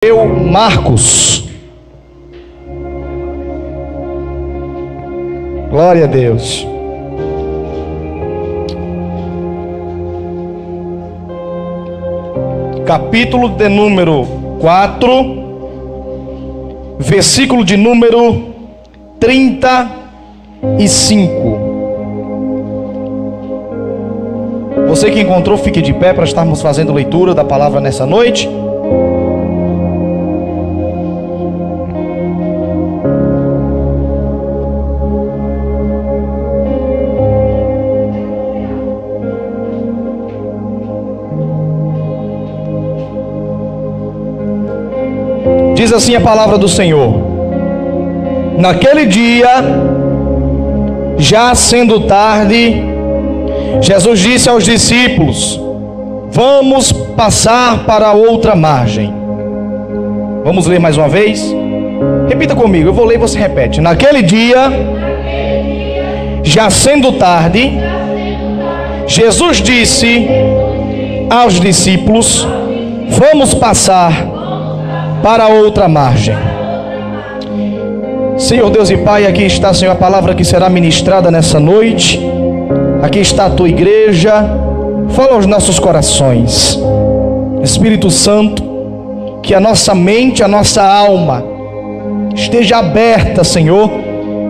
Marcos. Glória a Deus. Capítulo de número 4, versículo de número 35. Você que encontrou, fique de pé para estarmos fazendo leitura da palavra nessa noite. Diz assim a palavra do Senhor: naquele dia, já sendo tarde, Jesus disse aos discípulos: vamos passar para a outra margem. Vamos ler mais uma vez? Repita comigo, eu vou ler e você repete. Naquele dia, já sendo tarde, Jesus disse aos discípulos: vamos passar para outra margem. Senhor Deus e Pai, aqui está, Senhor, a palavra que será ministrada nessa noite. Aqui está a tua igreja. Fala aos nossos corações, Espírito Santo, que a nossa mente, a nossa alma esteja aberta, Senhor,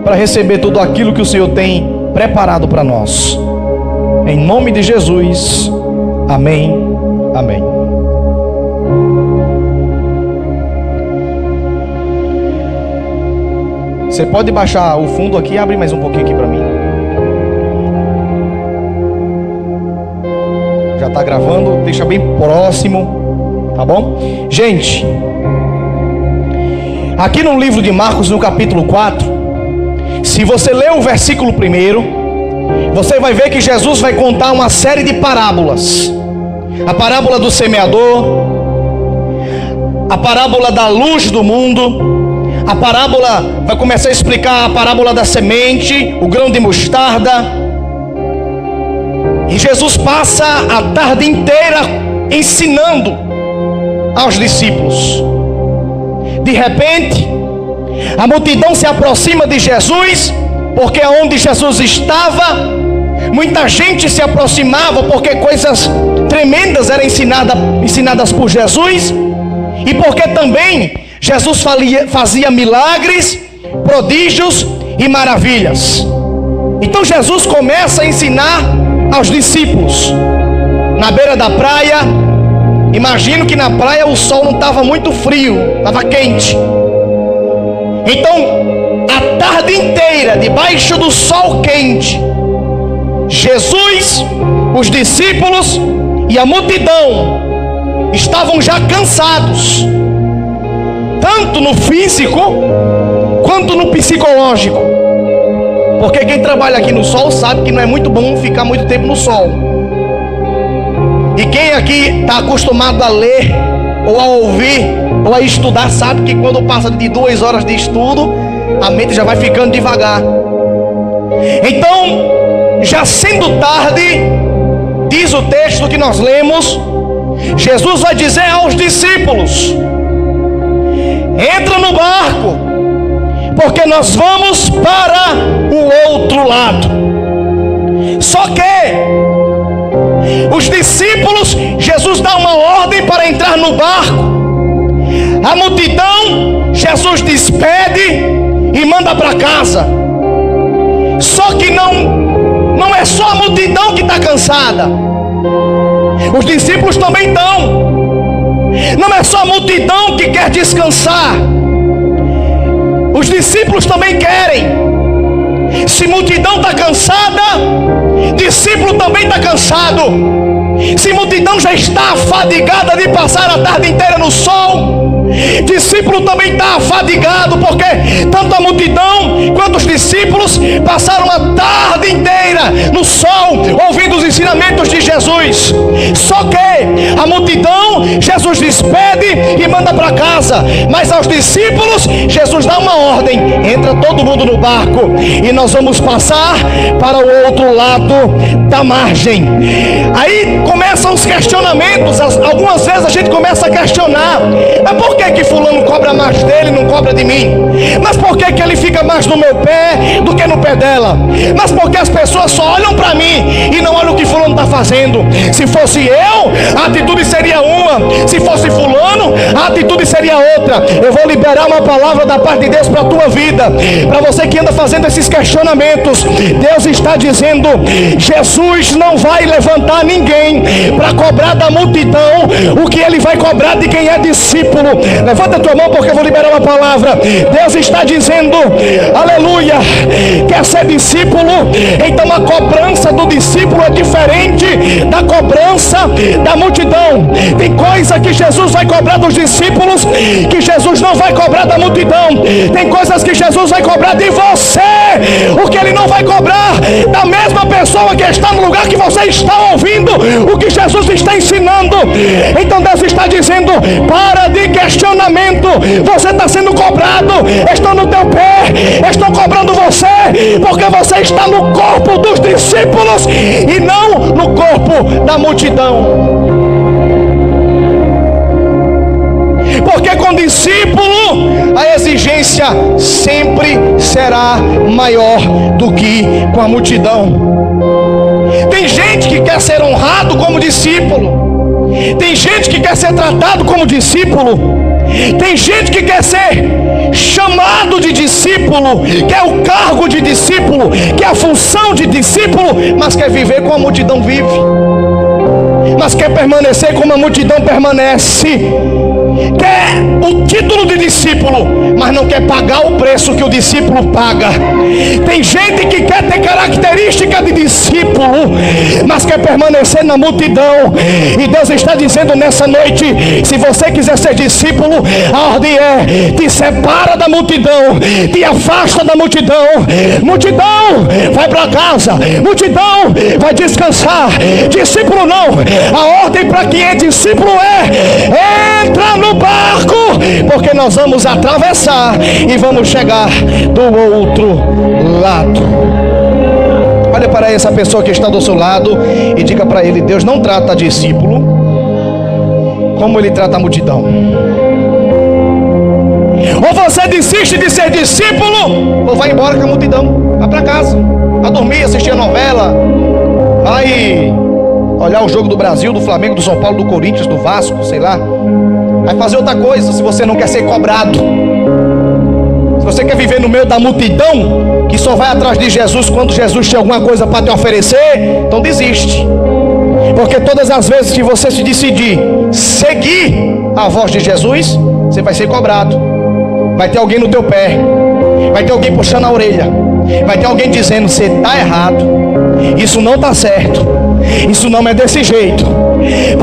para receber tudo aquilo que o Senhor tem preparado para nós. Em nome de Jesus, amém, amém. Você pode baixar o fundo aqui e abrir mais um pouquinho aqui para mim. Já está gravando, deixa bem próximo, tá bom? Gente, aqui no livro de Marcos, no capítulo 4, se você ler o versículo 1, você vai ver que Jesus vai contar uma série de parábolas. A parábola do semeador, a parábola da luz do mundo. A parábola vai começar a explicar a parábola da semente, o grão de mostarda. E Jesus passa a tarde inteira ensinando aos discípulos. De repente, a multidão se aproxima de Jesus, porque onde Jesus estava, muita gente se aproximava, porque coisas tremendas eram ensinadas por Jesus, e porque também Jesus fazia milagres, prodígios e maravilhas. Então Jesus começa a ensinar aos discípulos na beira da praia. Imagino que na praia o sol não estava muito frio, estava quente. Então, a tarde inteira, debaixo do sol quente, Jesus, os discípulos e a multidão estavam já cansados, tanto no físico quanto no psicológico, porque quem trabalha aqui no sol sabe que não é muito bom ficar muito tempo no sol. E quem aqui está acostumado a ler, ou a ouvir, ou a estudar, sabe que quando passa de 2 horas de estudo, a mente já vai ficando devagar. Então, já sendo tarde, diz o texto que nós lemos, Jesus vai dizer aos discípulos: entra no barco, porque nós vamos para o outro lado. Só que os discípulos, Jesus dá uma ordem para entrar no barco. A multidão, Jesus despede e manda para casa. Só que não é só a multidão que está cansada, os discípulos também estão. Não é só a multidão que quer descansar, os discípulos também querem. Se multidão está cansada, discípulo também está cansado. Se multidão já está afadigada de passar a tarde inteira no sol, discípulo também está afadigado, porque tanto a multidão quanto os discípulos passaram a tarde inteira no sol, ouvindo os ensinamentos de Jesus. Só que a multidão, Jesus despede e manda para casa, mas aos discípulos, Jesus dá uma ordem: entra todo mundo no barco e nós vamos passar para o outro lado da margem. Aí começam os questionamentos. Algumas vezes a gente começa a questionar: Mas por que fulano cobra mais dele e não cobra de mim? Mas por que ele fica mais no meu pé do que no pé dela? Mas por que as pessoas só olham para mim e não olham o que fulano está fazendo? Se fosse eu, a atitude seria uma. Se fosse fulano, a atitude seria outra. Eu vou liberar uma palavra da parte de Deus para a tua vida. Para você que anda fazendo esses questionamentos, Deus está dizendo: Jesus não vai levantar ninguém para cobrar da multidão o que ele vai cobrar de quem é discípulo. Levanta a tua mão, porque eu vou liberar uma palavra. Deus está dizendo, aleluia, quer ser discípulo? Então a cobrança do discípulo é diferente da cobrança da multidão. Tem coisa que Jesus vai cobrar dos discípulos que Jesus não vai cobrar da multidão. Tem coisas que Jesus vai cobrar de você, o que ele não vai cobrar da mesma pessoa que está no lugar que você está ouvindo o que Jesus está ensinando. Então Deus está dizendo: para de questionamento, você está sendo cobrado, estão no teu pé, estão cobrando você, porque você está no corpo dos discípulos e não no corpo da multidão. Porque com discípulo a exigência sempre será maior do que com a multidão. Tem gente que quer ser honrado como discípulo, tem gente que quer ser tratado como discípulo, tem gente que quer ser chamado de discípulo, quer o cargo de discípulo, quer a função de discípulo, mas quer viver como a multidão vive, mas quer permanecer como a multidão permanece. Quer o título de discípulo, mas não quer pagar o preço que o discípulo paga. Tem gente que quer ter característica de discípulo, mas quer permanecer na multidão. E Deus está dizendo nessa noite: se você quiser ser discípulo, a ordem é: te separa da multidão, te afasta da multidão. Multidão, vai para casa. Multidão, vai descansar. Discípulo não. A ordem para quem é discípulo é: entra no barco, porque nós vamos atravessar e vamos chegar do outro lado. Olha para essa pessoa que está do seu lado e diga para ele: Deus não trata discípulo como ele trata a multidão. Ou você desiste de ser discípulo, ou vai embora com a multidão, vai para casa, vai dormir, assistir a novela, vai olhar o jogo do Brasil, do Flamengo, do São Paulo, do Corinthians, do Vasco, sei lá. Vai fazer outra coisa se você não quer ser cobrado. Se você quer viver no meio da multidão que só vai atrás de Jesus quando Jesus tem alguma coisa para te oferecer, então desiste. Porque todas as vezes que você se decidir seguir a voz de Jesus, você vai ser cobrado. Vai ter alguém no teu pé, vai ter alguém puxando a orelha, vai ter alguém dizendo: você está errado, isso não está certo, isso não é desse jeito.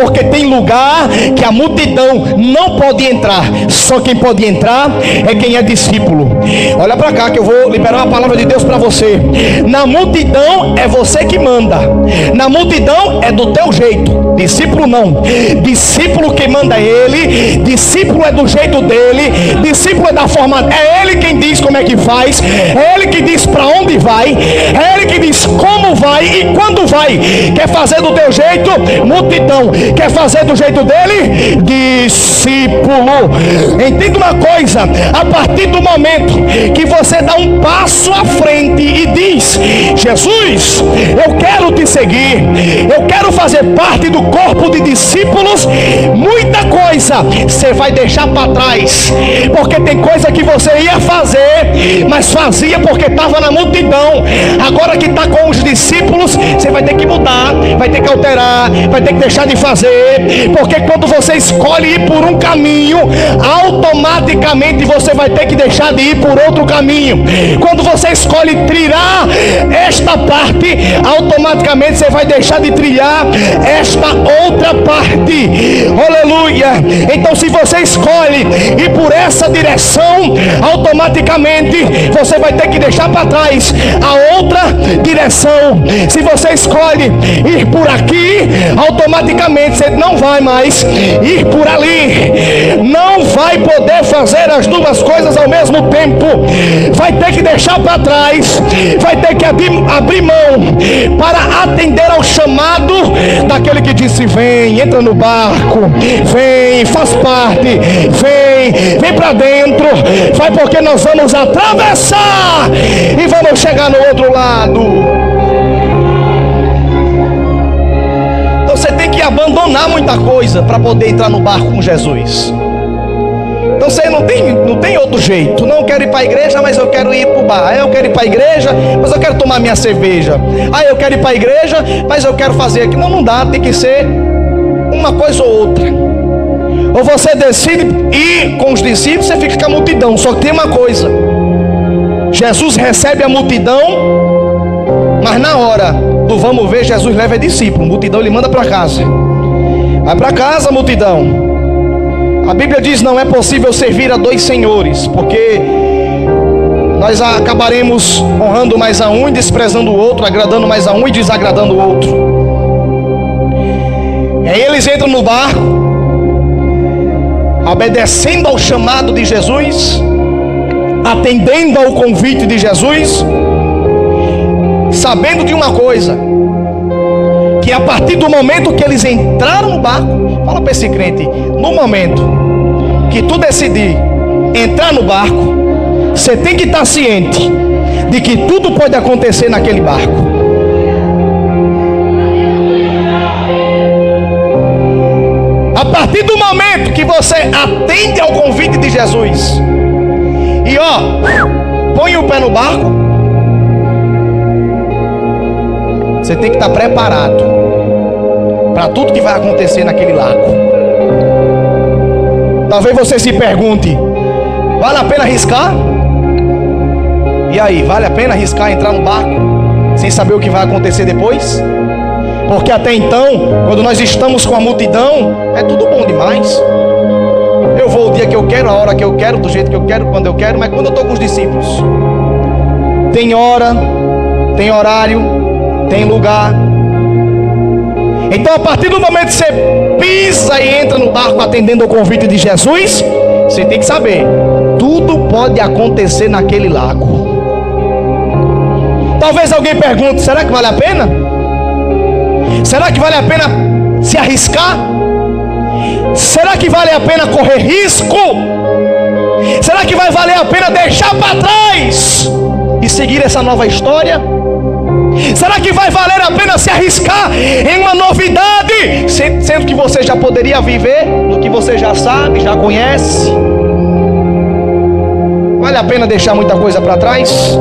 Porque tem lugar que a multidão não pode entrar, só quem pode entrar é quem é discípulo. Olha para cá que eu vou liberar uma palavra de Deus para você. Na multidão é você que manda, na multidão é do teu jeito. Discípulo não. Discípulo quem manda é ele, discípulo é do jeito dele, discípulo é da forma, é ele quem diz como é que faz, é ele que diz para onde vai, é ele que diz como vai e quando vai. Quer fazer do teu jeito? Multidão. Quer fazer do jeito dele? Discípulo. Entenda uma coisa: a partir do momento que você dá um passo à frente e diz: Jesus, eu quero te seguir, eu quero fazer parte do corpo de discípulos, muita coisa você vai deixar para trás. Porque tem coisa que você ia fazer, mas fazia porque estava na multidão. Agora que está com os discípulos, você vai ter que mudar, vai ter que alterar, vai ter que deixar de fazer. Porque quando você escolhe ir por um caminho, automaticamente você vai ter que deixar de ir por outro caminho. Quando você escolhe trilhar esta parte, automaticamente você vai deixar de trilhar esta outra parte. Aleluia. Então se você escolhe ir por essa direção, automaticamente você vai ter que deixar para trás a outra direção. Se você escolhe ir por aqui, automaticamente você não vai mais ir por ali. Não vai poder fazer as duas coisas ao mesmo tempo. Vai ter que deixar para trás, vai ter que abrir mão para atender ao chamado daquele que disse: vem, entra no barco, vem, faz parte, vem para dentro, vai, porque nós vamos atravessar e vamos chegar no outro lado. Então você tem que abandonar muita coisa para poder entrar no barco com Jesus. Então você não tem outro jeito. Não quero ir para a igreja, mas eu quero ir para o bar. Eu quero ir para a igreja, mas eu quero tomar minha cerveja. Eu quero ir para a igreja, mas eu quero fazer aqui. Não dá, tem que ser uma coisa ou outra. Ou você decide ir com os discípulos, você fica com a multidão. Só que tem uma coisa: Jesus recebe a multidão, mas na hora do vamos ver, Jesus leva a discípulo. A multidão ele manda para casa. Vai para casa, multidão. A Bíblia diz: não é possível servir a dois senhores, porque nós acabaremos honrando mais a um e desprezando o outro, agradando mais a um e desagradando o outro. E aí eles entram no barco, obedecendo ao chamado de Jesus, atendendo ao convite de Jesus, sabendo de uma coisa: que a partir do momento que eles entraram no barco, fala para esse crente, no momento que tu decidir entrar no barco, você tem que estar ciente de que tudo pode acontecer naquele barco. A partir do momento que você atende ao convite de Jesus e põe o pé no barco, você tem que estar preparado para tudo que vai acontecer naquele lago. Talvez você se pergunte: vale a pena arriscar? E aí, vale a pena arriscar entrar no barco sem saber o que vai acontecer depois? Porque até então, quando nós estamos com a multidão, é tudo bom demais. Eu vou o dia que eu quero, a hora que eu quero, do jeito que eu quero, quando eu quero. Mas quando eu estou com os discípulos, tem hora, tem horário, tem lugar. Então, a partir do momento que você pisa e entra no barco atendendo ao convite de Jesus, você tem que saber: tudo pode acontecer naquele lago. Talvez alguém pergunte: será que vale a pena? Será que vale a pena se arriscar? Será que vale a pena correr risco? Será que vai valer a pena deixar para trás e seguir essa nova história? Será que vai valer a pena se arriscar em uma novidade, sendo que você já poderia viver no que você já sabe, já conhece? Vale a pena deixar muita coisa para trás?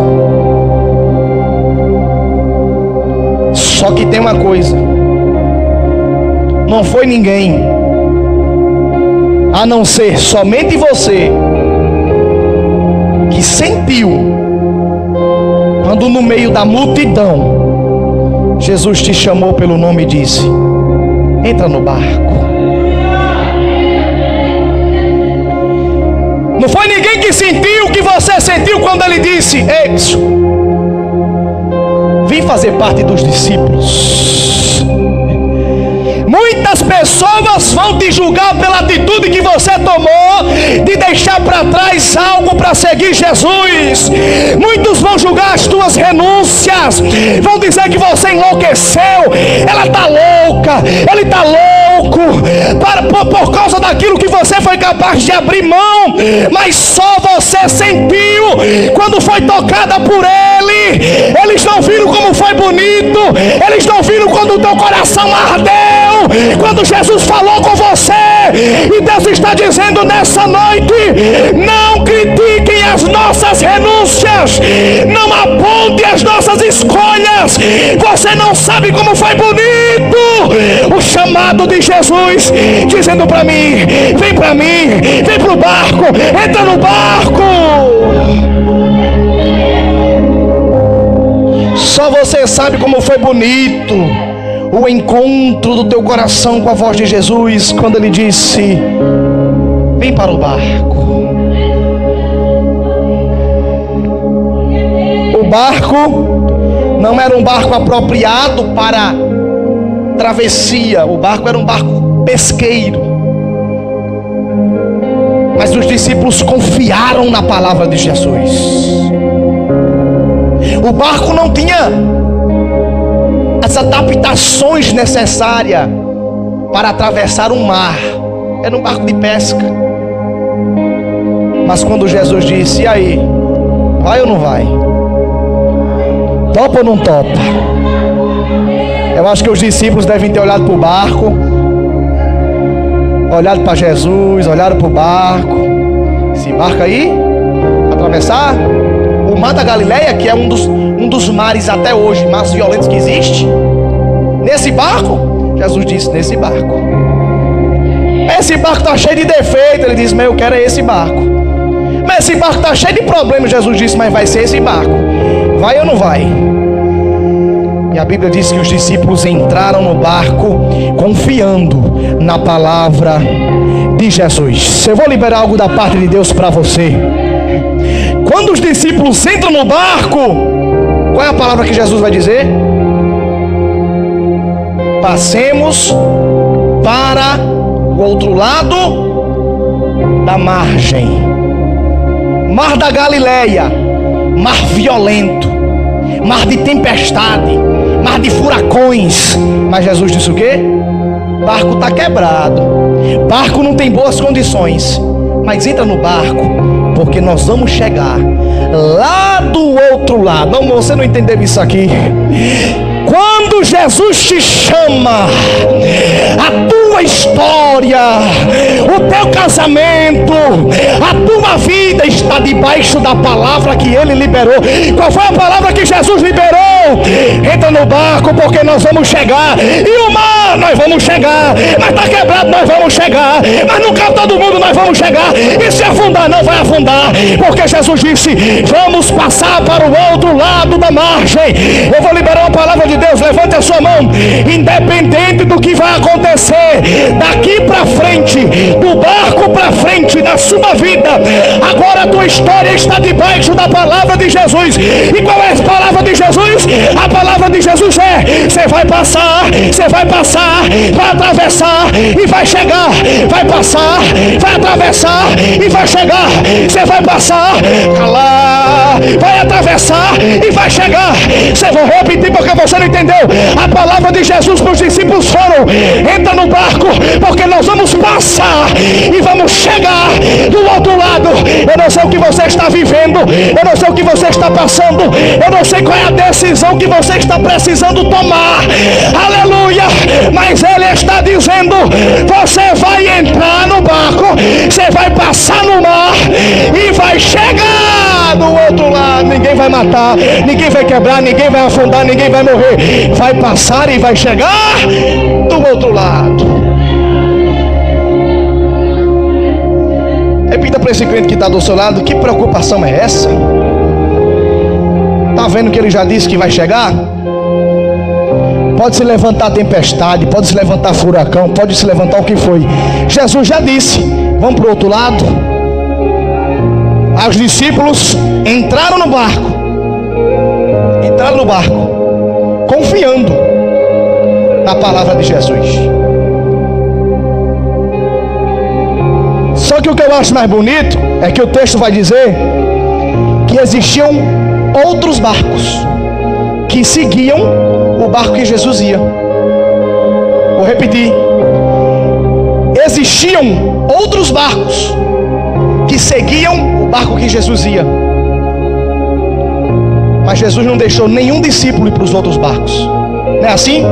Só que tem uma coisa: não foi ninguém, a não ser somente você, que sentiu quando no meio da multidão Jesus te chamou pelo nome e disse: entra no barco. Não foi ninguém que sentiu o que você sentiu quando ele disse: ei, vim fazer parte dos discípulos. Muitas pessoas vão te julgar pela atitude que você tomou de deixar para trás algo para seguir Jesus. Muitos vão julgar as tuas renúncias, vão dizer que você enlouqueceu, ela está louca, ele está louco, por causa daquilo que você foi capaz de abrir mão. Mas só você sentiu quando foi tocada por ele. Eles não viram como foi bonito, eles não viram quando o teu coração ardeu, quando Jesus falou com você. E Deus está dizendo nessa noite: não critiquem as nossas renúncias, não aponte as nossas escolhas. Você não sabe como foi bonito o chamado de Jesus, dizendo para mim: vem para mim, vem para o barco, entra no barco. Só você sabe como foi bonito o encontro do teu coração com a voz de Jesus, quando ele disse: vem para o barco. O barco não era um barco apropriado para travessia. O barco era um barco pesqueiro. Mas os discípulos confiaram na palavra de Jesus. O barco não tinha as adaptações necessárias para atravessar um mar. Era um barco de pesca. Mas quando Jesus disse: e aí? Vai ou não vai? Topa ou não topa? Eu acho que os discípulos devem ter olhado para o barco, olhado para Jesus, olharam para o barco. Esse barco aí, atravessar o mar da Galileia, que é um dos mares até hoje mais violentos que existe. Nesse barco, Jesus disse: nesse barco. Esse barco está cheio de defeito. Ele disse: mas eu quero é esse barco. Mas esse barco está cheio de problemas. Jesus disse: mas vai ser esse barco. Vai ou não vai? E a Bíblia diz que os discípulos entraram no barco confiando na palavra de Jesus. Eu vou liberar algo da parte de Deus para você. Quando os discípulos entram no barco, qual é a palavra que Jesus vai dizer? Passemos para o outro lado da margem. Mar da Galileia, mar violento, mar de tempestade, mar de furacões. Mas Jesus disse o quê? Barco está quebrado, barco não tem boas condições, mas entra no barco, porque nós vamos chegar lá do outro lado. Não, você não entendeu isso aqui? Quando Jesus te chama, a tua história, o teu casamento, a tua vida está debaixo da palavra que Ele liberou. Qual foi a palavra que Jesus liberou? Entra no barco, porque nós vamos chegar. E o mar, nós vamos chegar. Mas está quebrado, nós vamos chegar. Mas não cabe todo mundo, nós vamos chegar. E se afundar, não vai afundar, porque Jesus disse: vamos passar para o outro lado da margem. Eu vou liberar uma palavra de Deus. Levante a sua mão. Independente do que vai acontecer daqui para frente, do barco para frente na sua vida, agora a tua história está debaixo da palavra de Jesus. E qual é a palavra de Jesus? A palavra de Jesus é: você vai passar, vai atravessar e vai chegar. Vai passar, vai atravessar e vai chegar. Você vai passar, calar, vai atravessar e vai chegar. Você vai repetir porque você não entendeu. A palavra de Jesus para os discípulos foram: entra no barco, porque nós vamos passar e vamos chegar do outro lado. Eu não sei o que você está vivendo, eu não sei o que você está passando, eu não sei qual é a decisão que você está precisando tomar, aleluia, mas Ele está dizendo: você vai entrar no barco, você vai passar no mar e vai chegar do outro lado. Ninguém vai matar, ninguém vai quebrar, ninguém vai afundar, ninguém vai morrer. Vai passar e vai chegar do outro lado. Repita para esse crente que está do seu lado: que preocupação é essa? Está vendo que ele já disse que vai chegar? Pode se levantar tempestade, pode se levantar furacão, pode se levantar o que foi. Jesus já disse: vamos para o outro lado. Os discípulos entraram no barco, confiando na palavra de Jesus. Só que o que eu acho mais bonito é que o texto vai dizer que existiam outros barcos que seguiam o barco que Jesus ia. Vou repetir: existiam outros barcos que seguiam o barco que Jesus ia. Mas Jesus não deixou nenhum discípulo ir para os outros barcos. Não é assim?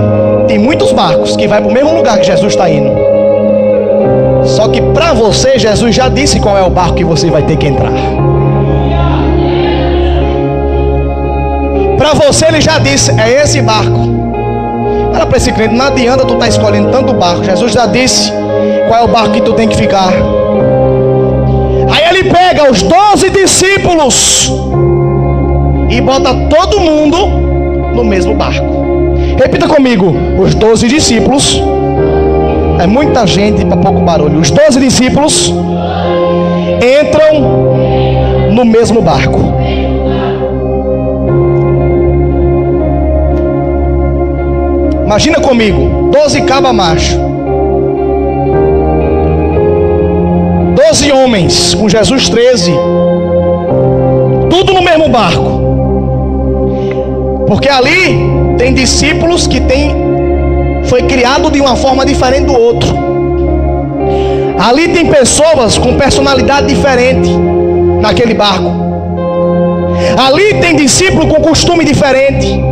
Tem muitos barcos que vai para o mesmo lugar que Jesus está indo. Só que para você, Jesus já disse qual é o barco que você vai ter que entrar. Para você Ele já disse: é esse barco. Fala para esse crente: não adianta tu estar escolhendo tanto barco. Jesus já disse qual é o barco que tu tem que ficar. Aí Ele pega os 12 discípulos e bota todo mundo no mesmo barco. Repita comigo: os 12 discípulos. É muita gente para pouco barulho. Os 12 discípulos entram no mesmo barco. Imagina comigo, 12 cabas macho, 12 homens, com Jesus 13, tudo no mesmo barco. Porque ali tem discípulos que foi criado de uma forma diferente do outro. Ali tem pessoas com personalidade diferente naquele barco. Ali tem discípulo com costume diferente.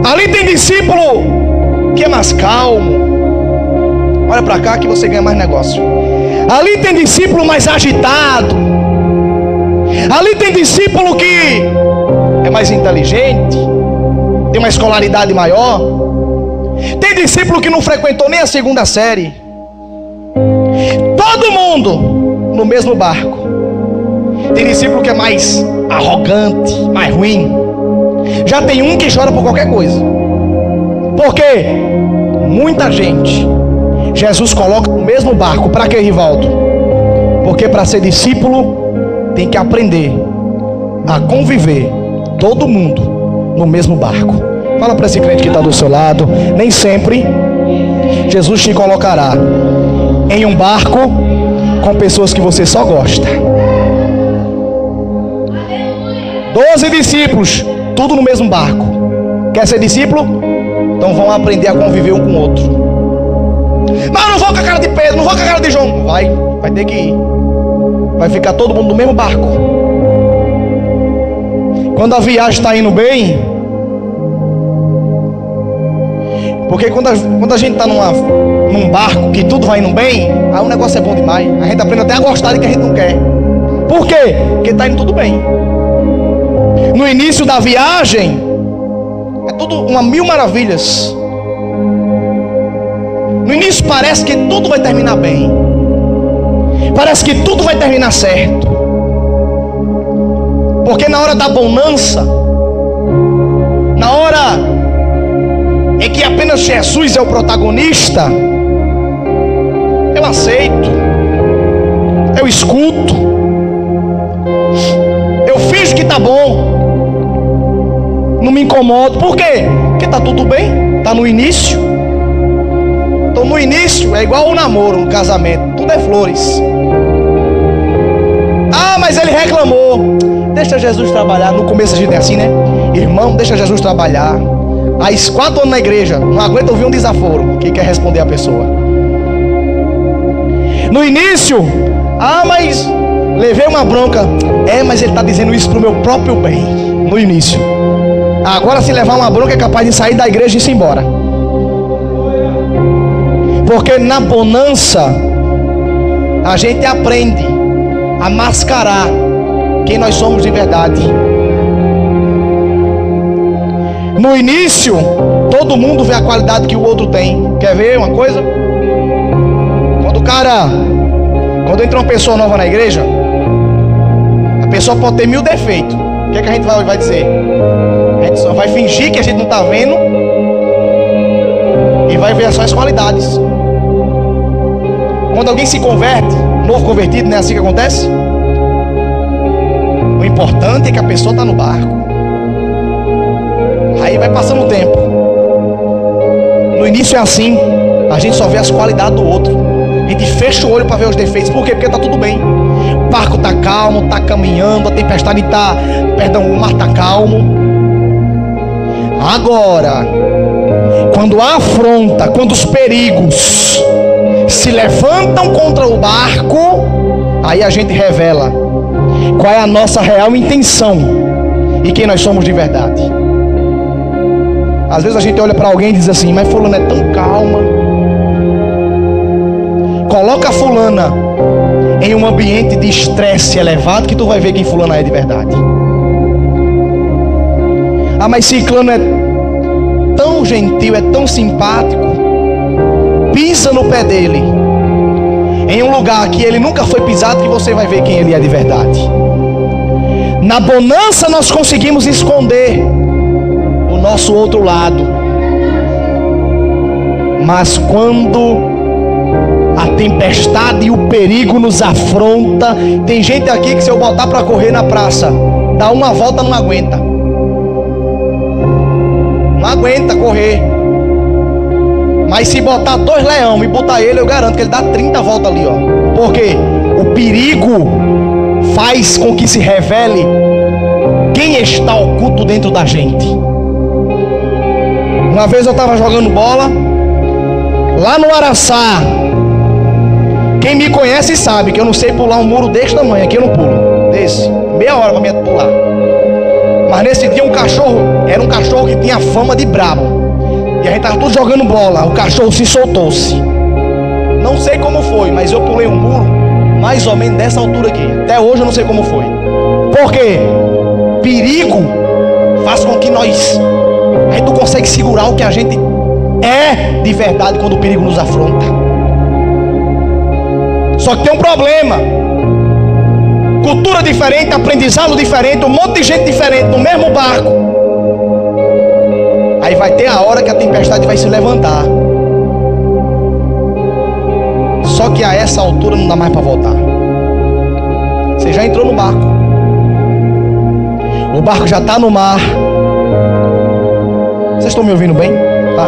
Ali tem discípulo que é mais calmo. Olha para cá que você ganha mais negócio. Ali tem discípulo mais agitado. Ali tem discípulo que é mais inteligente, tem uma escolaridade maior. Tem discípulo que não frequentou nem a segunda série. Todo mundo no mesmo barco. Tem discípulo que é mais arrogante, mais ruim. Já tem um que chora por qualquer coisa. Por quê? Muita gente Jesus coloca no mesmo barco. Para quê, Rivaldo? Porque para ser discípulo tem que aprender a conviver todo mundo no mesmo barco. Fala para esse crente que está do seu lado. Nem sempre Jesus te colocará em um barco com pessoas que você só gosta. 12 discípulos, tudo no mesmo barco. Quer ser discípulo? Então vão aprender a conviver um com o outro. Mas eu não vou com a cara de Pedro, não vou com a cara de João. Vai ter que ir. Vai ficar todo mundo no mesmo barco. Quando a viagem está indo bem, porque quando a gente está num barco que tudo vai indo bem, aí o negócio é bom demais. A gente aprende até a gostar de que a gente não quer. Por quê? Porque está indo tudo bem. No início da viagem é tudo uma mil maravilhas. No início parece que tudo vai terminar bem. Parece que tudo vai terminar certo. Porque na hora da bonança, na hora em que apenas Jesus é o protagonista, eu aceito, eu escuto, eu finjo que está bom, não me incomodo. Por quê? Porque está tudo bem, está no início. Então no início é igual um namoro, um casamento, tudo é flores. Ah, mas ele reclamou. Deixa Jesus trabalhar. No começo a gente é assim, né? Irmão, deixa Jesus trabalhar. Aí 4 anos na igreja, não aguenta ouvir um desaforo. Quem quer responder a pessoa? No início, mas levei uma bronca. Mas ele está dizendo isso para o meu próprio bem. No início. Agora se levar uma bronca é capaz de sair da igreja e ir embora. Porque na bonança a gente aprende a mascarar quem nós somos de verdade. No início, todo mundo vê a qualidade que o outro tem. Quer ver uma coisa? Quando entra uma pessoa nova na igreja, a pessoa pode ter 1000 defeitos. O que é que a gente vai dizer? A gente só vai fingir que a gente não está vendo e vai ver só as qualidades. Quando alguém se converte, novo convertido, não é assim que acontece? O importante é que a pessoa está no barco. Aí vai passando o tempo. No início é assim. A gente só vê as qualidades do outro. A gente fecha o olho para ver os defeitos. Por quê? Porque está tudo bem. O barco está calmo, está caminhando. A tempestade está... o mar está calmo. Agora, quando a afronta, quando os perigos se levantam contra o barco, aí a gente revela qual é a nossa real intenção e quem nós somos de verdade. Às vezes a gente olha para alguém e diz assim: mas fulana é tão calma. Coloca a fulana em um ambiente de estresse elevado que tu vai ver quem fulana é de verdade. Mas ciclano é tão gentil, é tão simpático. Pisa no pé dele em um lugar que ele nunca foi pisado, que você vai ver quem ele é de verdade. Na bonança nós conseguimos esconder o nosso outro lado, mas quando a tempestade e o perigo nos afronta, tem gente aqui que se eu botar para correr na praça, dá uma volta, não aguenta correr. Mas se botar 2 leão e botar ele, eu garanto que ele dá 30 voltas ali, ó. Porque o perigo faz com que se revele quem está oculto dentro da gente. Uma vez eu estava jogando bola lá no Araçá. Quem me conhece sabe que eu não sei pular um muro desse tamanho. Aqui eu não pulo, desse, meia hora pra me pular. Mas nesse dia era um cachorro que tinha fama de brabo. E a gente estava tudo jogando bola. O cachorro se soltou-se. Não sei como foi, mas eu pulei um muro mais ou menos dessa altura aqui. Até hoje eu não sei como foi. Por quê? Perigo faz com que nós... Aí tu consegue segurar o que a gente é de verdade quando o perigo nos afronta. Só que tem um problema. Cultura diferente, aprendizado diferente, um monte de gente diferente no mesmo barco. Aí vai ter a hora que a tempestade vai se levantar. Só que a essa altura não dá mais para voltar. Você já entrou no barco. O barco já está no mar. Vocês estão me ouvindo bem? Tá?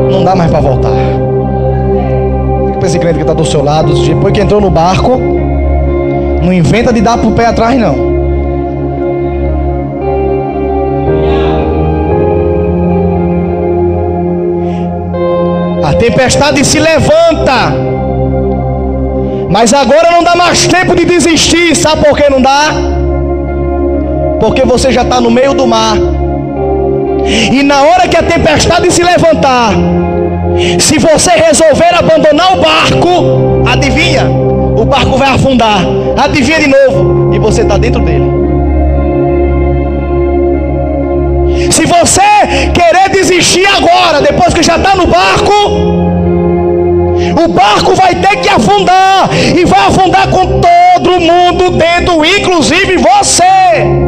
Não dá mais para voltar. Fica para esse crente que está do seu lado. Depois que entrou no barco, não inventa de dar pro pé atrás, não. A tempestade se levanta. Mas agora não dá mais tempo de desistir. Sabe por que não dá? Porque você já está no meio do mar. E na hora que a tempestade se levantar, se você resolver abandonar o barco, adivinha? O barco vai afundar. Adivinha de novo. E você está dentro dele. Se você querer desistir agora, depois que já está no barco, o barco vai ter que afundar. E vai afundar com todo mundo dentro, inclusive você.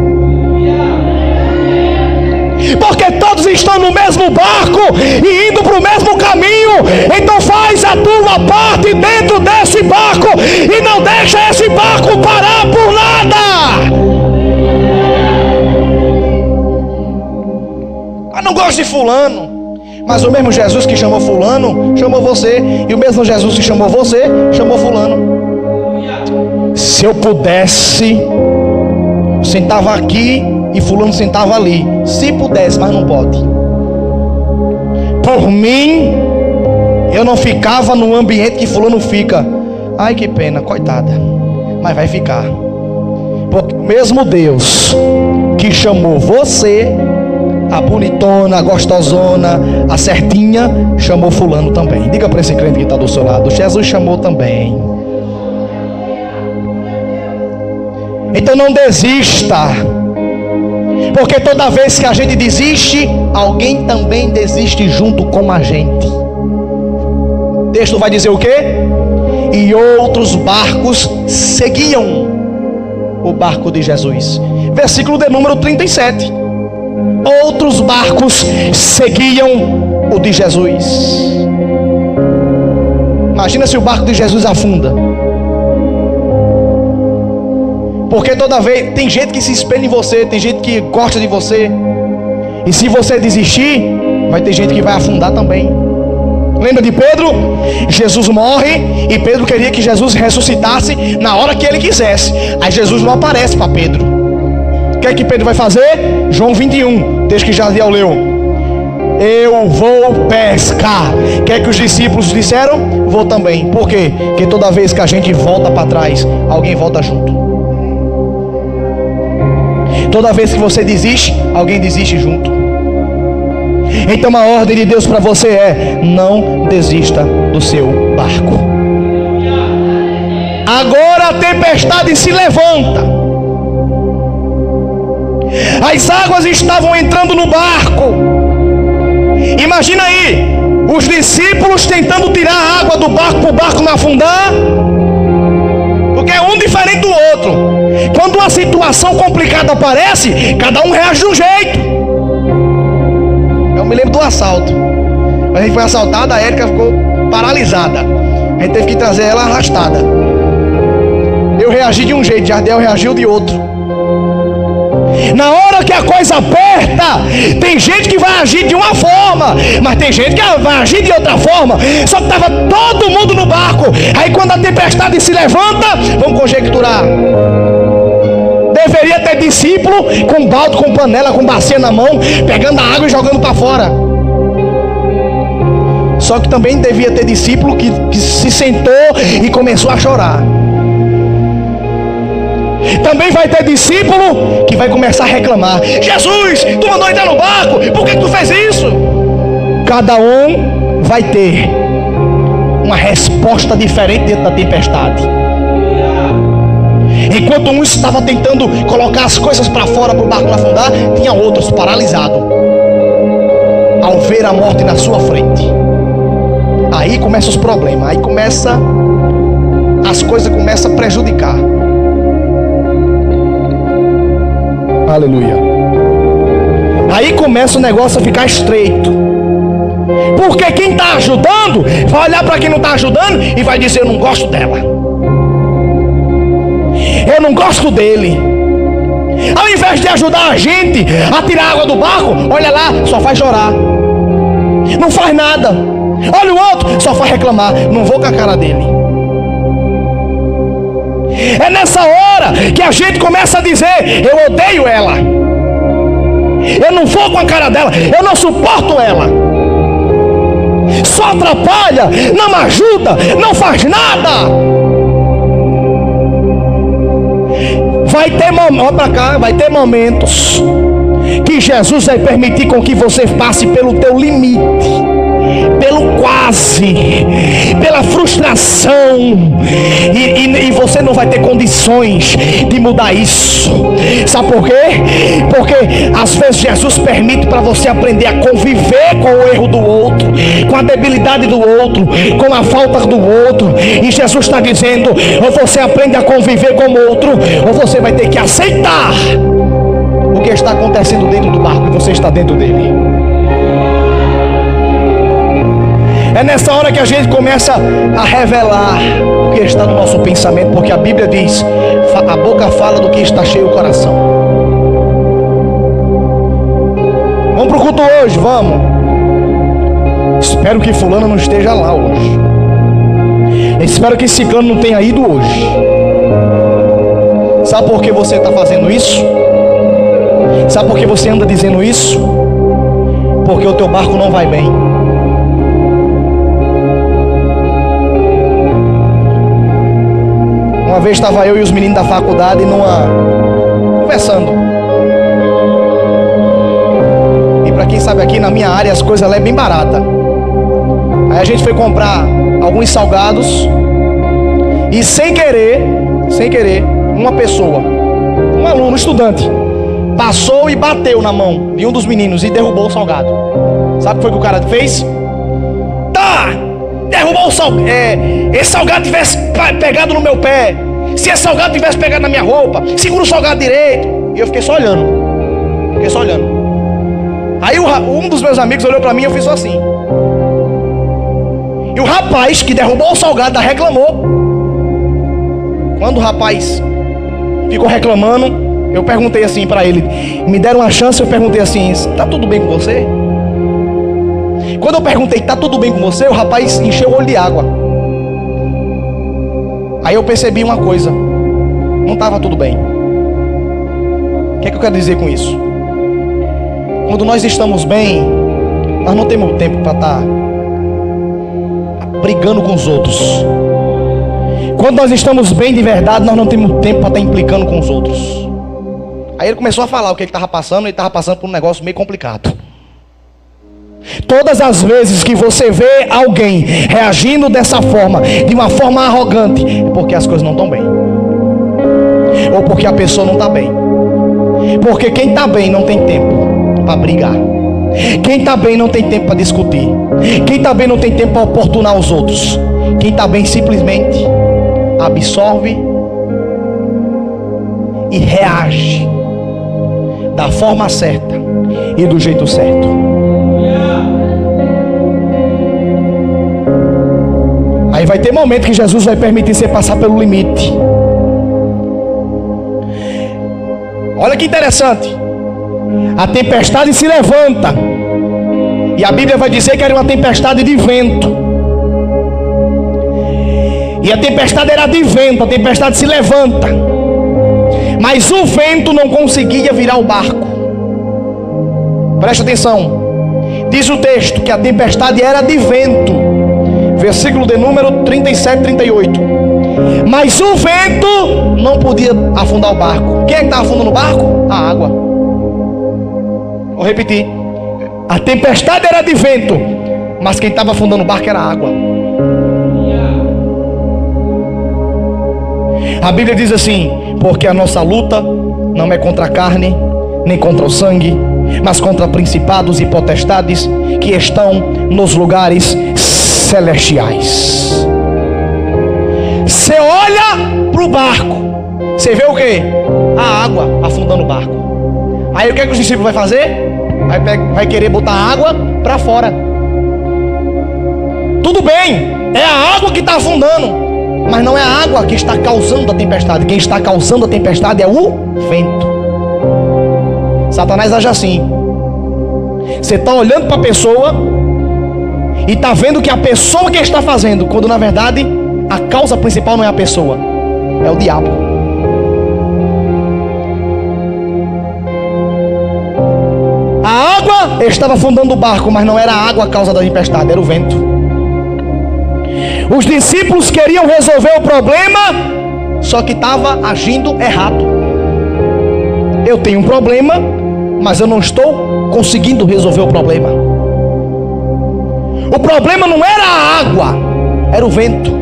Porque todos estão no mesmo barco e indo para o mesmo caminho. Então faz a tua parte dentro desse barco e não deixa esse barco parar por nada. Eu não gosto de fulano, mas o mesmo Jesus que chamou fulano chamou você, e o mesmo Jesus que chamou você chamou fulano. Se eu pudesse, sentava aqui e fulano sentava ali. Se pudesse, mas não pode. Por mim, eu não ficava no ambiente que fulano fica. Ai, que pena, coitada. Mas vai ficar. Porque o mesmo Deus que chamou você, a bonitona, a gostosona, a certinha, chamou fulano também. Diga para esse crente que está do seu lado: Jesus chamou também. Então não desista. Porque toda vez que a gente desiste, alguém também desiste junto com a gente. O texto vai dizer o quê? E outros barcos seguiam o barco de Jesus. Versículo de número 37. Outros barcos seguiam o de Jesus. Imagina se o barco de Jesus afunda. Porque toda vez tem gente que se espelha em você, tem gente que gosta de você. E se você desistir, vai ter gente que vai afundar também. Lembra de Pedro? Jesus morre e Pedro queria que Jesus ressuscitasse na hora que ele quisesse. Aí Jesus não aparece para Pedro. O que é que Pedro vai fazer? João 21, texto que Jadiel leu. Eu vou pescar. O que é que os discípulos disseram? Vou também. Por quê? Porque toda vez que a gente volta para trás, alguém volta junto. Toda vez que você desiste, alguém desiste junto. Então a ordem de Deus para você é: não desista do seu barco. Agora a tempestade se levanta. As águas estavam entrando no barco. Imagina aí, os discípulos tentando tirar a água do barco para o barco não afundar. Porque é um diferente do outro. Quando uma situação complicada aparece, cada um reage de um jeito. Eu me lembro do assalto. A gente foi assaltada, a Érica ficou paralisada. A gente teve que trazer ela arrastada. Eu reagi de um jeito, Jardel reagiu de outro. Na hora que a coisa aperta, tem gente que vai agir de uma forma, mas tem gente que vai agir de outra forma. Só que estava todo mundo no barco. Aí quando a tempestade se levanta, vamos conjecturar, deveria ter discípulo com balde, com panela, com bacia na mão, pegando a água e jogando para fora. Só que também devia ter discípulo que se sentou e começou a chorar. Também vai ter discípulo que vai começar a reclamar: Jesus, tu mandou entrar no barco, por que tu fez isso? Cada um vai ter uma resposta diferente dentro da tempestade. Enquanto um estava tentando colocar as coisas para fora para o barco não afundar, tinha outros paralisados ao ver a morte na sua frente. Aí começam os problemas, aí as coisas começam a prejudicar. Aleluia. Aí começa o negócio a ficar estreito, porque quem está ajudando vai olhar para quem não está ajudando e vai dizer: eu não gosto dela, eu não gosto dele. Ao invés de ajudar a gente a tirar água do barco, olha lá, só faz chorar, não faz nada. Olha o outro, só faz reclamar, não vou com a cara dele. É nessa hora que a gente começa a dizer: eu odeio ela, eu não vou com a cara dela, eu não suporto ela, só atrapalha, não ajuda, não faz nada. Vai ter momentos que Jesus vai permitir com que você passe pelo teu limite, pelo quase, pela frustração, e você não vai ter condições de mudar isso. Sabe por quê? Porque às vezes Jesus permite para você aprender a conviver com o erro do outro, com a debilidade do outro, com a falta do outro. E Jesus está dizendo: ou você aprende a conviver com o outro, ou você vai ter que aceitar o que está acontecendo dentro do barco e você está dentro dele. É nessa hora que a gente começa a revelar o que está no nosso pensamento, porque a Bíblia diz: a boca fala do que está cheio o coração. Vamos para o culto hoje, vamos. Espero que fulano não esteja lá hoje. Espero que ciclano não tenha ido hoje. Sabe por que você está fazendo isso? Sabe por que você anda dizendo isso? Porque o teu barco não vai bem. Uma vez estava eu e os meninos da faculdade conversando. E para quem sabe, aqui na minha área as coisas lá é bem barata. Aí a gente foi comprar alguns salgados e sem querer, uma pessoa, um aluno, um estudante, passou e bateu na mão de um dos meninos e derrubou o salgado. Sabe o que foi que o cara fez? Derrubou o salgado. Esse salgado tivesse pegado no meu pé, se esse salgado tivesse pegado na minha roupa, segura o salgado direito. E eu fiquei só olhando. Aí um dos meus amigos olhou para mim e eu fiz só assim. E o rapaz que derrubou o salgado reclamou. Quando o rapaz ficou reclamando, eu perguntei assim para ele, me deram uma chance, eu perguntei assim: tá tudo bem com você? Quando eu perguntei: tá tudo bem com você? O rapaz encheu o olho de água. Aí eu percebi uma coisa: não estava tudo bem. O que é que eu quero dizer com isso? Quando nós estamos bem, nós não temos tempo para estar brigando com os outros. Quando nós estamos bem de verdade, nós não temos tempo para estar implicando com os outros. Aí ele começou a falar o que ele estava passando. Ele estava passando por um negócio meio complicado. Todas as vezes que você vê alguém reagindo dessa forma, de uma forma arrogante, é porque as coisas não estão bem, ou porque a pessoa não está bem. Porque quem está bem não tem tempo para brigar. Quem está bem não tem tempo para discutir. Quem está bem não tem tempo para oportunar os outros. Quem está bem simplesmente absorve e reage da forma certa e do jeito certo. Aí vai ter momento que Jesus vai permitir você passar pelo limite. Olha que interessante. A tempestade se levanta. E a Bíblia vai dizer que era uma tempestade de vento. E a tempestade era de vento, a tempestade se levanta. Mas o vento não conseguia virar o barco. Preste atenção. Diz o texto que a tempestade era de vento. Versículo de número 37, 38. Mas o vento não podia afundar o barco. Quem é que estava afundando o barco? A água. Vou repetir. A tempestade era de vento, mas quem estava afundando o barco era a água. A Bíblia diz assim: porque a nossa luta não é contra a carne, nem contra o sangue, mas contra principados e potestades que estão nos lugares celestiais. Você olha para o barco, você vê o que? A água afundando o barco. Aí o que é que os discípulos vão fazer? Vai querer botar a água para fora. Tudo bem, é a água que está afundando, mas não é a água que está causando a tempestade. Quem está causando a tempestade é o vento. Satanás age assim. Você está olhando para a pessoa e está vendo que a pessoa que está fazendo, quando na verdade a causa principal não é a pessoa, é o diabo. A água estava afundando o barco, mas não era a água a causa da tempestade, era o vento. Os discípulos queriam resolver o problema, só que estava agindo errado. Eu tenho um problema, mas eu não estou conseguindo resolver o problema. O problema não era a água, era o vento.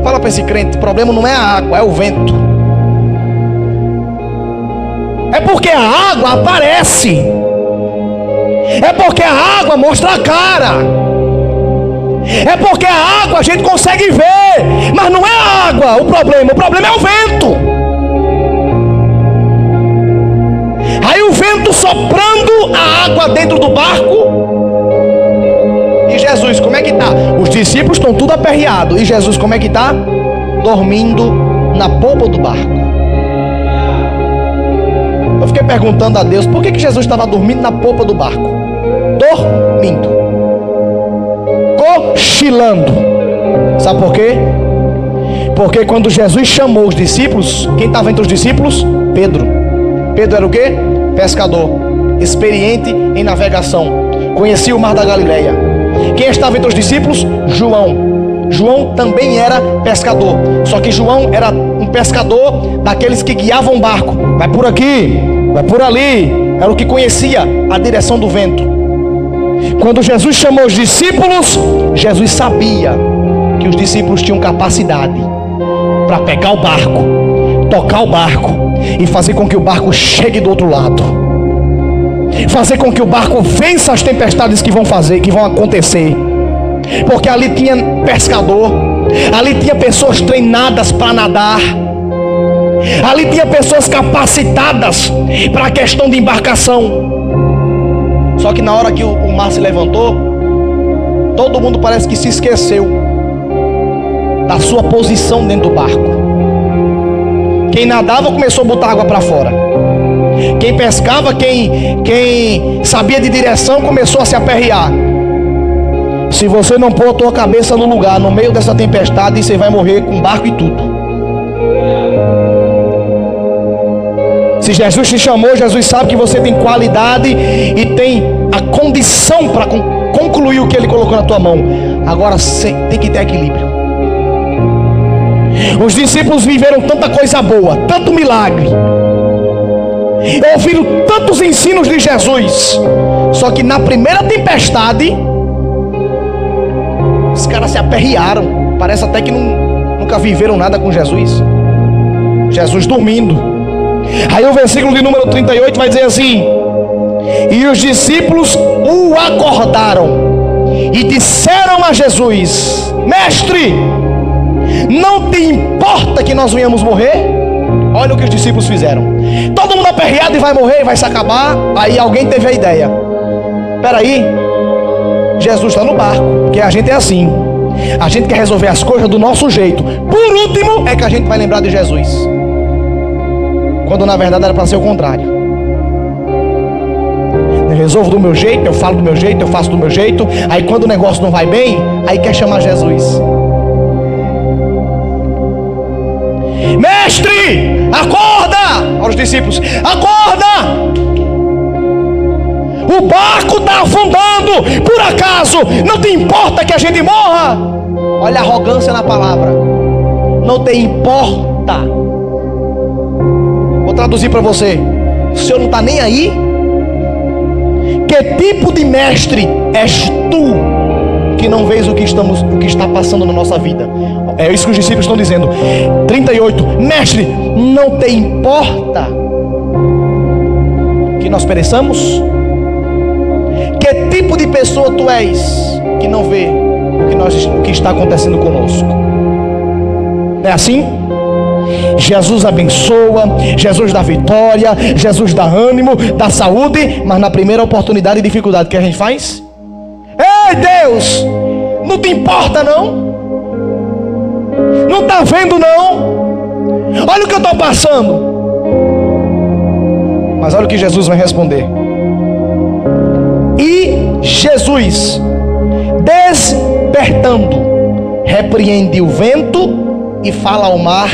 Fala para esse crente: o problema não é a água, é o vento. É porque a água aparece. É porque a água mostra a cara. É porque a água a gente consegue ver. Mas não é a água o problema é o vento. Aí o vento soprando a água dentro do barco. E Jesus, como é que está? Os discípulos estão tudo aperreados. E Jesus, como é que está? Dormindo na polpa do barco. Eu fiquei perguntando a Deus, por que Jesus estava dormindo na polpa do barco? Dormindo, cochilando. Sabe por quê? Porque quando Jesus chamou os discípulos, quem estava entre os discípulos? Pedro. Pedro era o quê? Pescador, experiente em navegação, conhecia o mar da Galileia. Quem estava entre os discípulos? João. João também era pescador, só que João era um pescador daqueles que guiavam o barco. Vai por aqui, vai por ali. Era o que conhecia a direção do vento. Quando Jesus chamou os discípulos, Jesus sabia que os discípulos tinham capacidade para pegar o barco, tocar o barco e fazer com que o barco chegue do outro lado, fazer com que o barco vença as tempestades que vão acontecer. Porque ali tinha pescador, ali tinha pessoas treinadas para nadar, ali tinha pessoas capacitadas para a questão de embarcação. Só que na hora que o mar se levantou, todo mundo parece que se esqueceu da sua posição dentro do barco. Quem nadava começou a botar água para fora. Quem pescava, quem sabia de direção, começou a se aperrear. Se você não pôr a tua cabeça no lugar, no meio dessa tempestade, você vai morrer com barco e tudo. Se Jesus te chamou, Jesus sabe que você tem qualidade e tem a condição para concluir o que Ele colocou na tua mão. Agora tem que ter equilíbrio. Os discípulos viveram tanta coisa boa, tanto milagre, ouviram tantos ensinos de Jesus, só que na primeira tempestade os caras se aperrearam. Parece até que nunca viveram nada com Jesus. Jesus dormindo. Aí o versículo de número 38 vai dizer assim: e os discípulos o acordaram e disseram a Jesus: mestre, não te importa que nós venhamos morrer? Olha o que os discípulos fizeram. Todo mundo aperreado e vai morrer, vai se acabar. Aí alguém teve a ideia: peraí, Jesus está no barco, porque a gente é assim, a gente quer resolver as coisas do nosso jeito. Por último é que a gente vai lembrar de Jesus, quando na verdade era para ser o contrário. Eu resolvo do meu jeito, eu falo do meu jeito, eu faço do meu jeito. Aí quando o negócio não vai bem, aí quer chamar Jesus. Mestre, acorda! Olha os discípulos, acorda! O barco está afundando. Por acaso não te importa que a gente morra? Olha a arrogância na palavra. Não te importa. Vou traduzir para você. O Senhor não está nem aí? Que tipo de mestre és tu que não vês o que está passando na nossa vida? É isso que os discípulos estão dizendo. 38. Mestre, não te importa que nós pereçamos? Que tipo de pessoa tu és que não vê o que está acontecendo conosco? Não é assim? Jesus abençoa, Jesus dá vitória, Jesus dá ânimo, dá saúde, mas na primeira oportunidade e dificuldade, o que a gente faz? Ei Deus, não te importa não? Não está vendo não? Olha o que eu estou passando. Mas olha o que Jesus vai responder. E Jesus, despertando, repreende o vento e fala ao mar: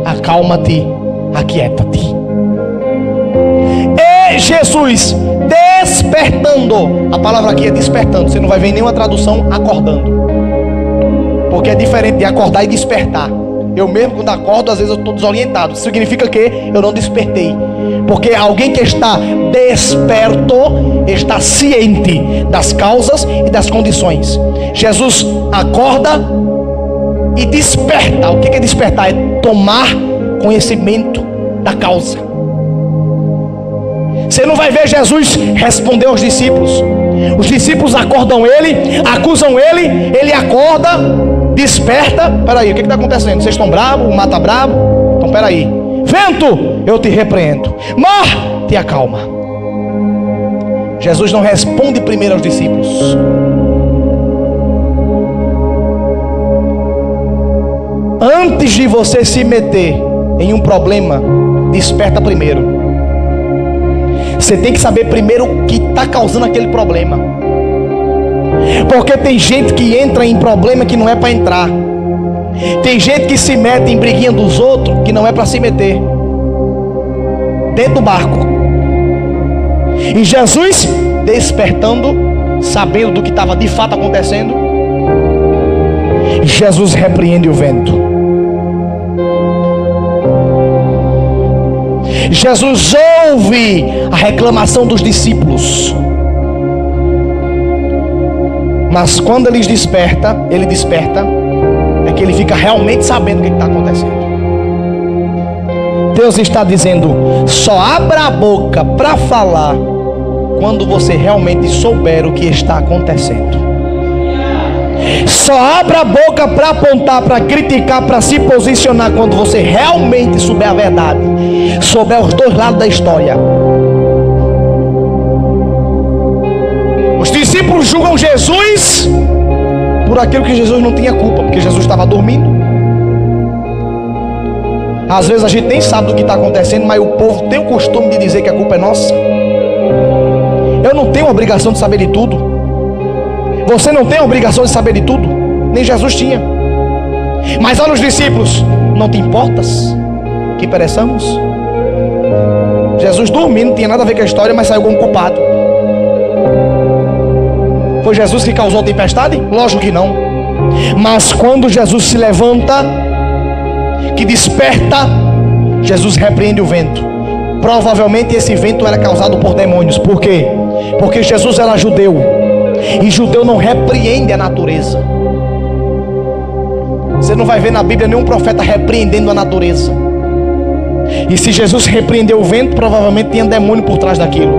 acalma-te, aquieta-te. E Jesus, despertando, a palavra aqui é despertando. Você não vai ver em nenhuma tradução acordando, porque é diferente de acordar e despertar. Eu mesmo quando acordo, às vezes eu estou desorientado. Isso significa que eu não despertei. Porque alguém que está desperto está ciente das causas e das condições. Jesus acorda e desperta. O que é despertar? É tomar conhecimento da causa. Você não vai ver Jesus responder aos discípulos. Os discípulos acordam ele, acusam ele, ele acorda, desperta. Peraí, o que está acontecendo? Vocês estão bravos? O mar está bravo? Então peraí. Vento, eu te repreendo. Mar, te acalma. Jesus não responde primeiro aos discípulos. Antes de você se meter em um problema, desperta primeiro. Você tem que saber primeiro o que está causando aquele problema. Porque tem gente que entra em problema que não é para entrar. Tem gente que se mete em briguinha dos outros que não é para se meter. Dentro do barco. E Jesus, despertando, sabendo do que estava de fato acontecendo, Jesus repreende o vento. Jesus ouve a reclamação dos discípulos. Mas quando ele desperta, é que ele fica realmente sabendo o que está acontecendo. Deus está dizendo: só abra a boca para falar quando você realmente souber o que está acontecendo. Só abra a boca para apontar, para criticar, para se posicionar quando você realmente souber a verdade, souber os dois lados da história. Os discípulos julgam Jesus por aquilo que Jesus não tinha culpa, porque Jesus estava dormindo. Às vezes a gente nem sabe do que está acontecendo, mas o povo tem o costume de dizer que a culpa é nossa. Eu não tenho a obrigação de saber de tudo. Você não tem a obrigação de saber de tudo. Nem Jesus tinha. Mas olha os discípulos: não te importas que pereçamos? Jesus dormindo, não tinha nada a ver com a história, mas saiu como culpado. Foi Jesus que causou a tempestade? Lógico que não. Mas quando Jesus se levanta, que desperta, Jesus repreende o vento. Provavelmente esse vento era causado por demônios. Por quê? Porque Jesus era judeu, e judeu não repreende a natureza. Você não vai ver na Bíblia nenhum profeta repreendendo a natureza. E se Jesus repreendeu o vento, provavelmente tinha demônio por trás daquilo.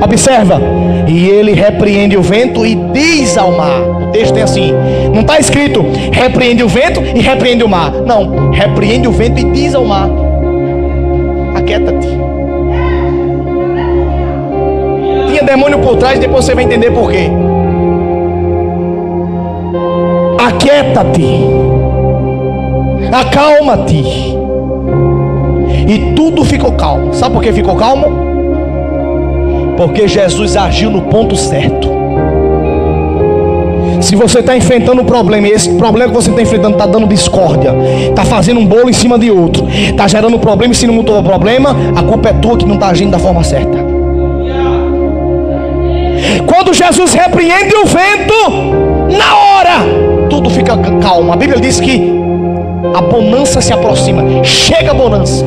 Observa: e ele repreende o vento e diz ao mar. O texto tem assim, não está escrito repreende o vento e repreende o mar. Não, repreende o vento e diz ao mar: aquieta-te. Tinha demônio por trás, depois você vai entender por quê. Aquieta-te, acalma-te. E tudo ficou calmo. Sabe por que ficou calmo? Porque Jesus agiu no ponto certo. Se você está enfrentando um problema, e esse problema que você está enfrentando está dando discórdia, está fazendo um bolo em cima de outro, está gerando um problema em cima de outro problema, a culpa é tua que não está agindo da forma certa. Quando Jesus repreende o vento, na hora tudo fica calmo. A Bíblia diz que a bonança se aproxima. Chega a bonança.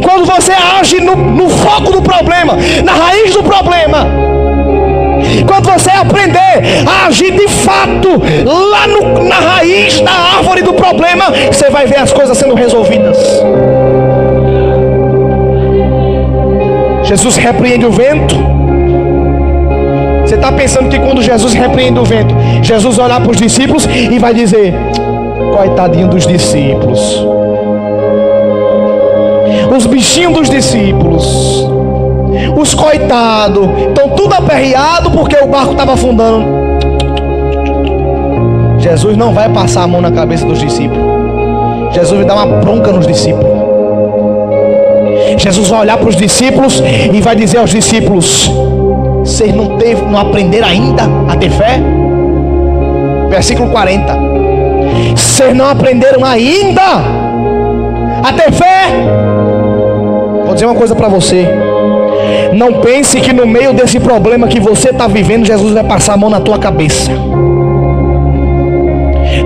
Quando você age no foco do problema, na raiz do problema, quando você aprender a agir de fato lá na raiz da árvore do problema, você vai ver as coisas sendo resolvidas. Jesus repreende o vento. Você está pensando que quando Jesus repreende o vento, Jesus vai olhar para os discípulos e vai dizer: coitadinho dos discípulos, os bichinhos dos discípulos, os coitados, estão tudo aperreado porque o barco estava afundando. Jesus não vai passar a mão na cabeça dos discípulos. Jesus vai dar uma bronca nos discípulos. Jesus vai olhar para os discípulos e vai dizer aos discípulos: vocês não aprenderam ainda a ter fé? Versículo 40. Vocês não aprenderam ainda a ter fé? Vou dizer uma coisa para você. Não pense que no meio desse problema que você está vivendo, Jesus vai passar a mão na tua cabeça.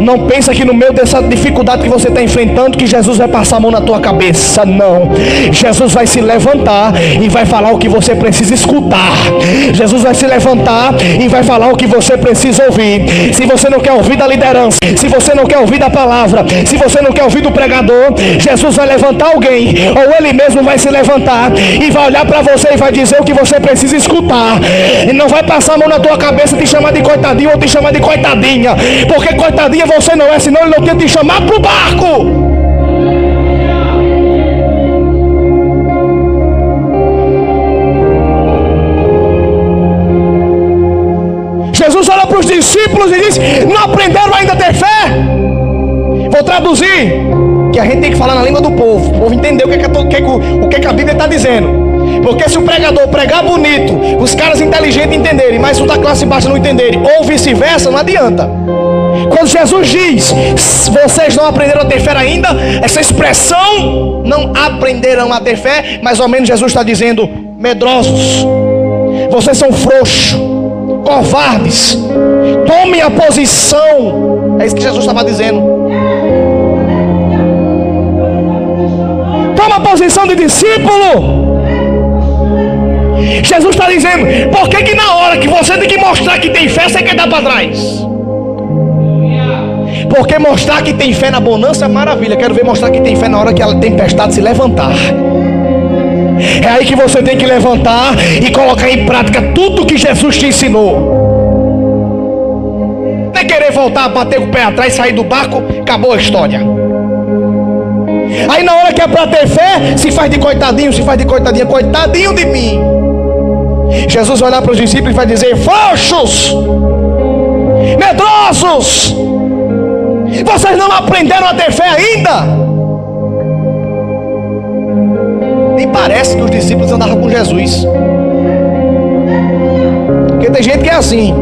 Não pensa que no meio dessa dificuldade que você está enfrentando, que Jesus vai passar a mão na tua cabeça. Não. Jesus vai se levantar e vai falar o que você precisa escutar. Jesus vai se levantar e vai falar o que você precisa ouvir. Se você não quer ouvir da liderança, se você não quer ouvir da palavra, se você não quer ouvir do pregador, Jesus vai levantar alguém, ou ele mesmo vai se levantar e vai olhar para você e vai dizer o que você precisa escutar. E não vai passar a mão na tua cabeça, te chamar de coitadinho ou te chamar de coitadinha, porque coitadinha você não é, senão ele não tenta te chamar para o barco. Jesus olha para os discípulos e diz: não aprenderam ainda a ter fé? Vou traduzir, que a gente tem que falar na língua do povo, o povo entender o que a Bíblia está dizendo. Porque se o pregador pregar bonito, os caras inteligentes entenderem, mas os da classe baixa não entenderem, ou vice-versa, não adianta. Quando Jesus diz: vocês não aprenderam a ter fé ainda, essa expressão, não aprenderam a ter fé, mais ou menos Jesus está dizendo: medrosos, vocês são frouxos, covardes, tomem a posição. É isso que Jesus estava dizendo. Toma a posição de discípulo. Jesus está dizendo: por que na hora que você tem que mostrar que tem fé, você quer dar para trás? Porque mostrar que tem fé na bonança é maravilha. Quero ver mostrar que tem fé na hora que a tempestade se levantar. É aí que você tem que levantar e colocar em prática tudo que Jesus te ensinou. Não é querer voltar, bater com o pé atrás, sair do barco, acabou a história. Aí na hora que é para ter fé, se faz de coitadinho, se faz de coitadinha. Coitadinho de mim. Jesus vai olhar para os discípulos e vai dizer: frouxos, medrosos, vocês não aprenderam a ter fé ainda? Nem parece que os discípulos andavam com Jesus. Porque tem gente que é assim.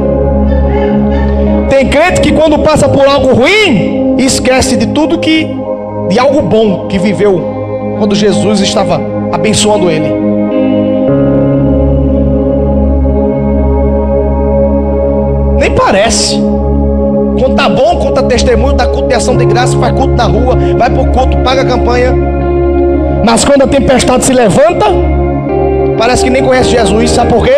Tem crente que quando passa por algo ruim, esquece de tudo de algo bom que viveu quando Jesus estava abençoando ele. Nem parece. Quando tá bom, conta testemunho, dá culto de ação de graça, faz culto na rua, vai pro culto, paga a campanha. Mas quando a tempestade se levanta, parece que nem conhece Jesus. Sabe por quê?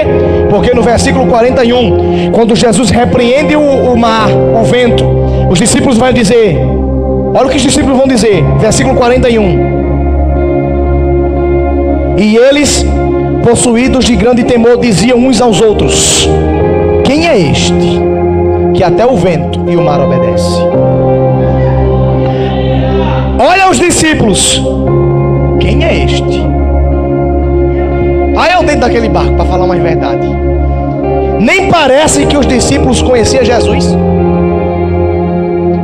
Porque no versículo 41, quando Jesus repreende o mar, o vento, os discípulos vão dizer: olha o que os discípulos vão dizer, versículo 41. E eles, possuídos de grande temor, diziam uns aos outros: quem é este que até o vento e o mar obedece? Olha os discípulos: quem é este? Aí eu dentro daquele barco, para falar uma verdade. Nem parece que os discípulos conheciam Jesus.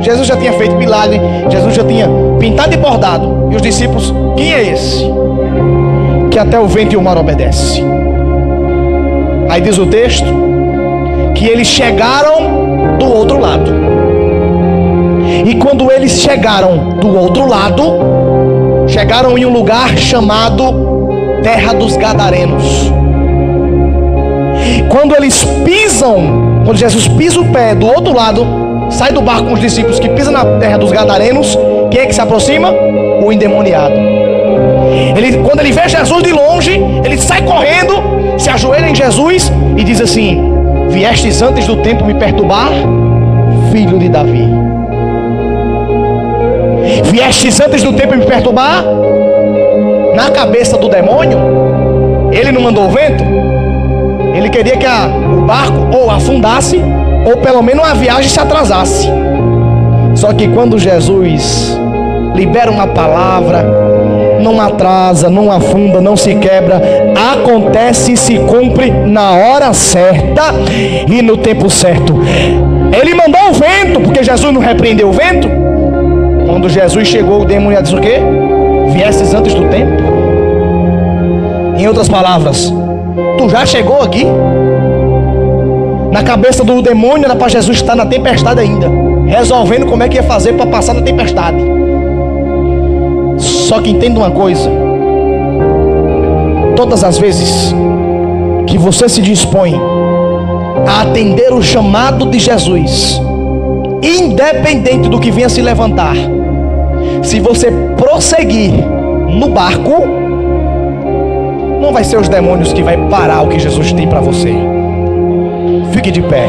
Jesus já tinha feito milagre, Jesus já tinha pintado e bordado. E os discípulos: quem é esse que até o vento e o mar obedece? Aí diz o texto que eles chegaram do outro lado. E quando eles chegaram do outro lado, chegaram em um lugar chamado Terra dos Gadarenos. Quando eles pisam, quando Jesus pisa o pé do outro lado, sai do barco com os discípulos que pisam na Terra dos Gadarenos, quem é que se aproxima? O endemoniado. Quando ele vê Jesus de longe, ele sai correndo, se ajoelha em Jesus e diz assim: viestes antes do tempo me perturbar, filho de Davi. Viestes antes do tempo me perturbar. Na cabeça do demônio, ele não mandou o vento. Ele queria que o barco ou afundasse, ou pelo menos a viagem se atrasasse. Só que quando Jesus libera uma palavra, não atrasa, não afunda, não se quebra, acontece e se cumpre na hora certa e no tempo certo. Ele mandou o vento, porque Jesus não repreendeu o vento. Quando Jesus chegou, o demônio disse o quê? Viestes antes do tempo. Em outras palavras, tu já chegou aqui? Na cabeça do demônio era para Jesus estar na tempestade ainda, resolvendo como é que ia fazer para passar na tempestade. Só que entenda uma coisa: todas as vezes que você se dispõe a atender o chamado de Jesus, independente do que venha se levantar, se você prosseguir no barco, não vai ser os demônios que vai parar o que Jesus tem para você. Fique de pé.